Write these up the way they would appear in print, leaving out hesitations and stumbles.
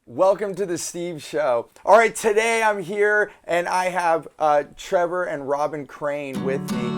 Welcome to the Steve Show. All right, today I'm here and I have Trevor and Robin Crane with me.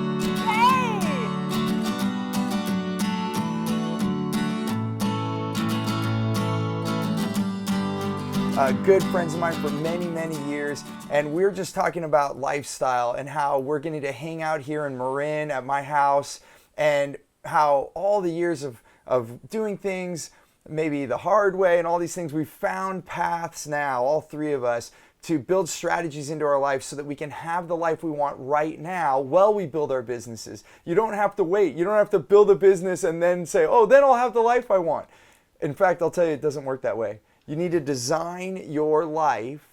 Good friends of mine for many, many years, and we're just talking about lifestyle and how we're getting to hang out here in Marin at my house, and how all the years of doing things maybe the hard way and all these things, we've found paths now, all three of us, to build strategies into our life so that we can have the life we want right now while we build our businesses. You don't have to wait. You don't have to build a business and then say, oh, then I'll have the life I want. In fact, I'll tell you, it doesn't work that way. You need to design your life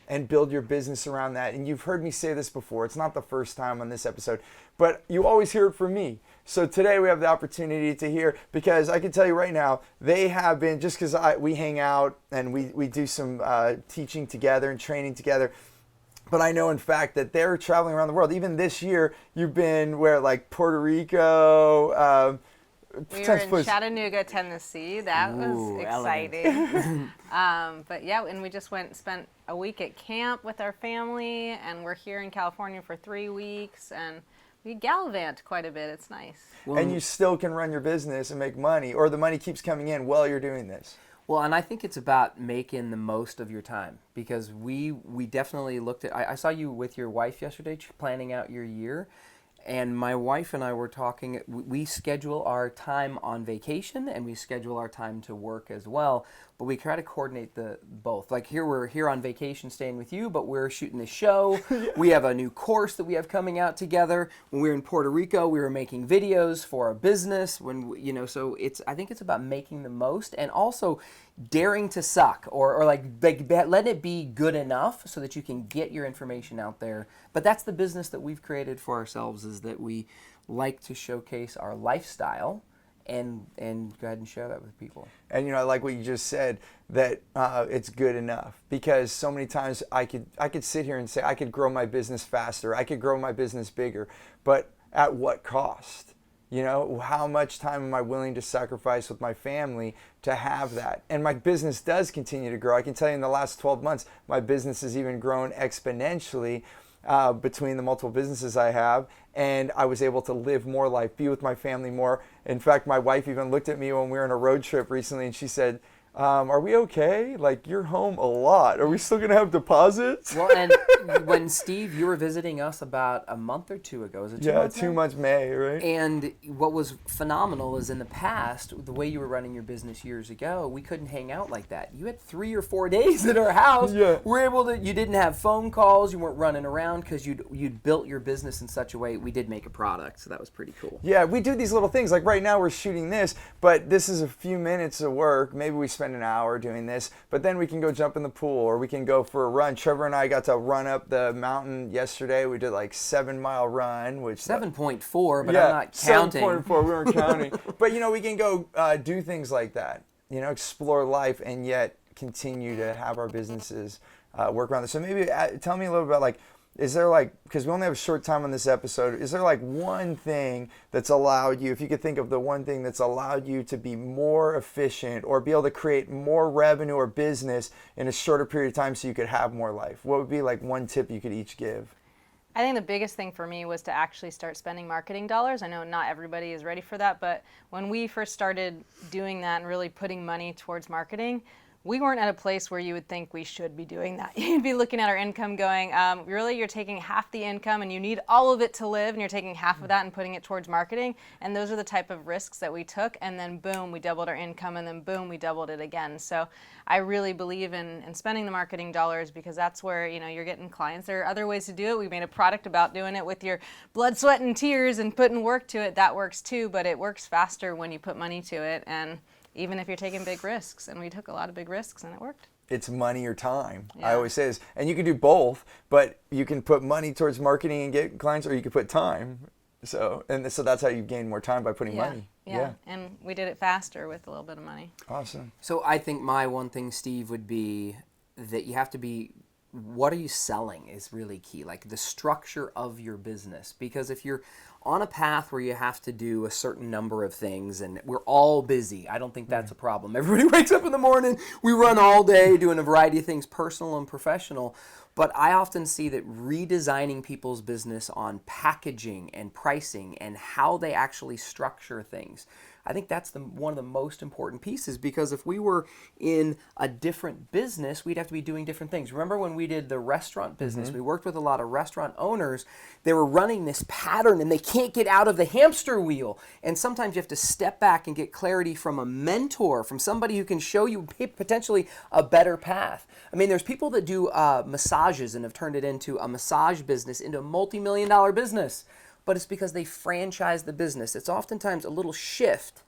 and build your business around that. And you've heard me say this before. It's not the first time on this episode, but you always hear it from me. So today we have the opportunity to hear, because I can tell you right now, they have been, just because we hang out and we do some teaching together and training together, but I know in fact that they're traveling around the world. Even this year, you've been like Puerto Rico, we were in Chattanooga, Tennessee. That was exciting. But yeah, and we just spent a week at camp with our family, and we're here in California for 3 weeks, and we gallivant quite a bit. It's nice. And you still can run your business and make money, or the money keeps coming in while you're doing this. Well, and I think it's about making the most of your time, because we definitely looked at, I saw you with your wife yesterday planning out your year. And my wife and I were talking, we schedule our time on vacation and we schedule our time to work as well, but we try to coordinate both. Like we're here on vacation staying with you, but we're shooting a show. Yeah. We have a new course that we have coming out together. When we were in Puerto Rico, we were making videos for our business. So I think it's about making the most and also daring to suck or let it be good enough so that you can get your information out there. But that's the business that we've created for ourselves, is that we like to showcase our lifestyle and go ahead and share that with people. And I like what you just said, that it's good enough, because so many times I could sit here and say I could grow my business faster, I could grow my business bigger, but at what cost? How much time am I willing to sacrifice with my family to have that? And my business does continue to grow. I can tell you in the last 12 months, my business has even grown exponentially between the multiple businesses I have. And I was able to live more life, be with my family more. In fact, my wife even looked at me when we were on a road trip recently and she said, are we okay? You're home a lot. Are we still going to have deposits? Well, and when Steve, you were visiting us about a month or two ago. Is it 2 months? Yeah, 2 months May, right? And what was phenomenal is in the past, the way you were running your business years ago, we couldn't hang out like that. You had 3 or 4 days at our house. Yeah. You didn't have phone calls, you weren't running around because you'd built your business in such a way. We did make a product, so that was pretty cool. Yeah, we do these little things. Like right now we're shooting this, but this is a few minutes of work. Maybe we spend an hour doing this, but then we can go jump in the pool or we can go for a run. Trevor and I got to run up the mountain yesterday. We did 7-mile run, which 7.4, but I'm not counting. 7.4, we weren't counting. But we can go do things like that, explore life and yet continue to have our businesses work around this. So maybe tell me a little about is there because we only have a short time on this episode, is there one thing that's allowed you, if you could think of the one thing that's allowed you to be more efficient or be able to create more revenue or business in a shorter period of time so you could have more life? What would be one tip you could each give? I think the biggest thing for me was to actually start spending marketing dollars. I know not everybody is ready for that, but when we first started doing that and really putting money towards marketing, we weren't at a place where you would think we should be doing that. You'd be looking at our income going, really, you're taking half the income and you need all of it to live, and you're taking half of that and putting it towards marketing. And those are the type of risks that we took. And then boom, we doubled our income, and then boom, we doubled it again. So I really believe in spending the marketing dollars, because that's where you're getting clients. There are other ways to do it. We made a product about doing it with your blood, sweat, and tears and putting work to it. That works too, but it works faster when you put money to it. And even if you're taking big risks, and we took a lot of big risks and it worked. It's money or time. Yeah. I always say this. And you can do both, but you can put money towards marketing and get clients, or you can put time. So that's how you gain more time, by putting money. Yeah, and we did it faster with a little bit of money. Awesome. So I think my one thing, Steve, would be that you have to be what are you selling is really key, like the structure of your business. Because if you're on a path where you have to do a certain number of things and we're all busy, I don't think that's a problem. Everybody wakes up in the morning, we run all day doing a variety of things, personal and professional. But I often see that redesigning people's business on packaging and pricing and how they actually structure things, I think that's one of the most important pieces, because if we were in a different business, we'd have to be doing different things. Remember when we did the restaurant business, we worked with a lot of restaurant owners. They were running this pattern and they can't get out of the hamster wheel. And sometimes you have to step back and get clarity from a mentor, from somebody who can show you potentially a better path. I mean, there's people that do massages and have turned it into a massage business, into a multi-million-dollar business. But it's because they franchise the business. It's oftentimes a little shift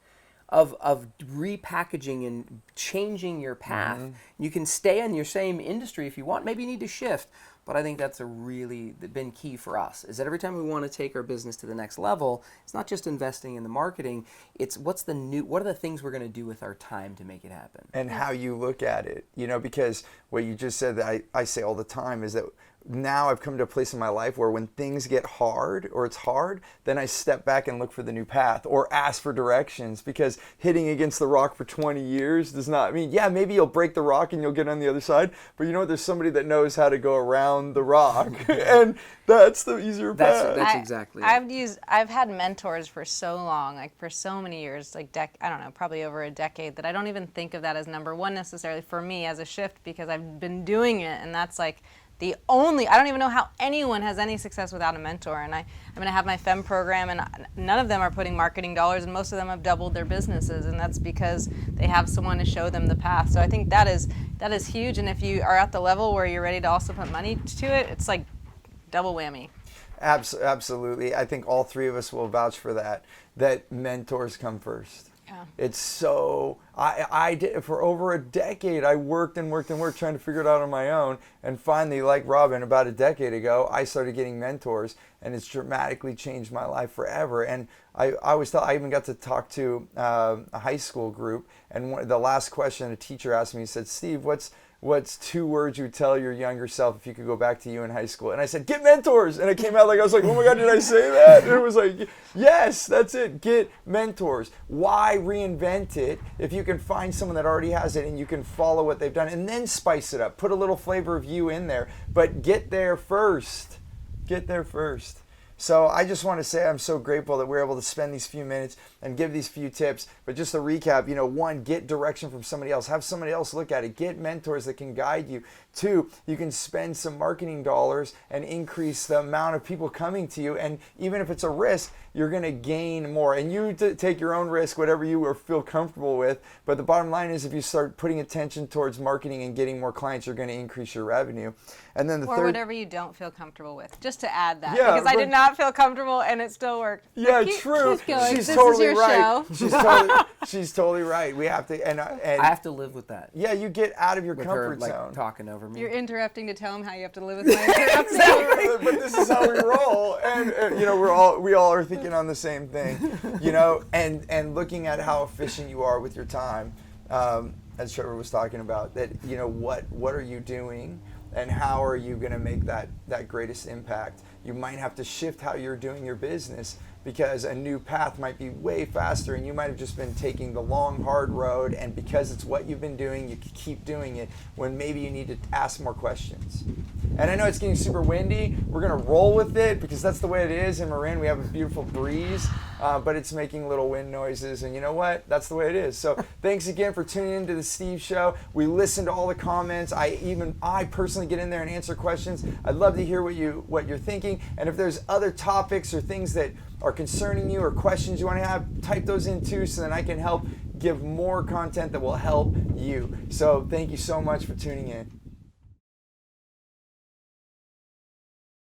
of repackaging and changing your path. You can stay in your same industry if you want. Maybe you need to shift. But I think that's been key for us, is that every time we want to take our business to the next level, it's not just investing in the marketing, it's what are the things we're going to do with our time to make it happen. And how you look at it, because what you just said that I say all the time is that now I've come to a place in my life where when things get hard or it's hard, then I step back and look for the new path or ask for directions, because hitting against the rock for 20 years does not mean, yeah, maybe you'll break the rock and you'll get on the other side, but you know what? There's somebody that knows how to go around the rock and that's the easier path. That's exactly it. I've had mentors for so long, like for so many years, like I don't know, probably over a decade, that I don't even think of that as number one necessarily for me as a shift, because I've been doing it, and that's like I don't even know how anyone has any success without a mentor. And I'm going to have my FEM program, and none of them are putting marketing dollars, and most of them have doubled their businesses, and that's because they have someone to show them the path. So I think that is huge, and if you are at the level where you're ready to also put money to it, it's like double whammy. Absolutely. I think all three of us will vouch for that mentors come first. Yeah. It's so, I did, for over a decade, I worked trying to figure it out on my own. And finally, like Robin, about a decade ago, I started getting mentors, and it's dramatically changed my life forever. And I even got to talk to a high school group, and the last question a teacher asked me, he said, Steve, what's 2 words you would tell your younger self if you could go back to you in high school? And I said, get mentors. And I came out I was like, oh my God, did I say that? And it was like, yes, that's it. Get mentors. Why reinvent it if you can find someone that already has it and you can follow what they've done and then spice it up? Put a little flavor of you in there, but get there first. Get there first. So I just want to say I'm so grateful that we're able to spend these few minutes and give these few tips. But just to recap, 1, get direction from somebody else. Have somebody else look at it. Get mentors that can guide you. 2, you can spend some marketing dollars and increase the amount of people coming to you. And even if it's a risk, you're going to gain more. And you take your own risk, whatever you feel comfortable with. But the bottom line is if you start putting attention towards marketing and getting more clients, you're going to increase your revenue. And then the third, whatever you don't feel comfortable with. Just to add that, yeah, because I did not feel comfortable and it still worked. Yeah, true. She's totally right. Show. She's totally right. We have to, and I have to live with that. Yeah, you get out of your with comfort her, zone. Talking over me. You're interrupting to tell him how you have to live with my interrupting. Exactly. But this is how we roll, and we all are thinking on the same thing, and looking at how efficient you are with your time, as Trevor was talking about. That what are you doing? And how are you going to make that greatest impact? You might have to shift how you're doing your business, because a new path might be way faster, and you might have just been taking the long, hard road, and because it's what you've been doing, you keep doing it, when maybe you need to ask more questions. And I know it's getting super windy. We're going to roll with it, because that's the way it is in Marin. We have a beautiful breeze, but it's making little wind noises, and you know what? That's the way it is. So thanks again for tuning into the Steve Show. We listen to all the comments. I personally get in there and answer questions. I'd love to hear what you're thinking, and if there's other topics or things that are concerning you or questions you want to have, type those in too, so then I can help give more content that will help you. So thank you so much for tuning in.